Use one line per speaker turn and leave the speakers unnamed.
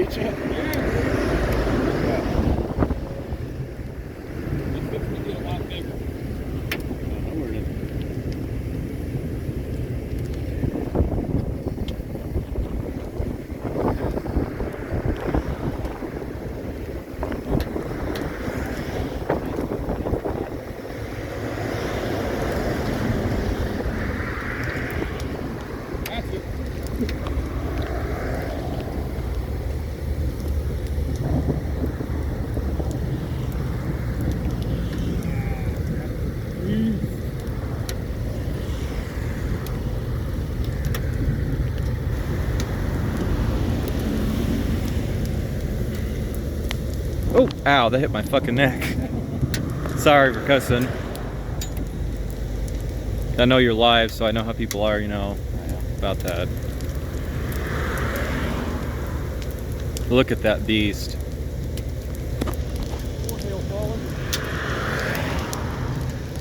get you?
It's fixing to get a lot bigger. That's it.
Oh, ow, that hit my fucking neck. Sorry for cussing. I know you're live, so I know how people are, you know, about that. Look at that beast.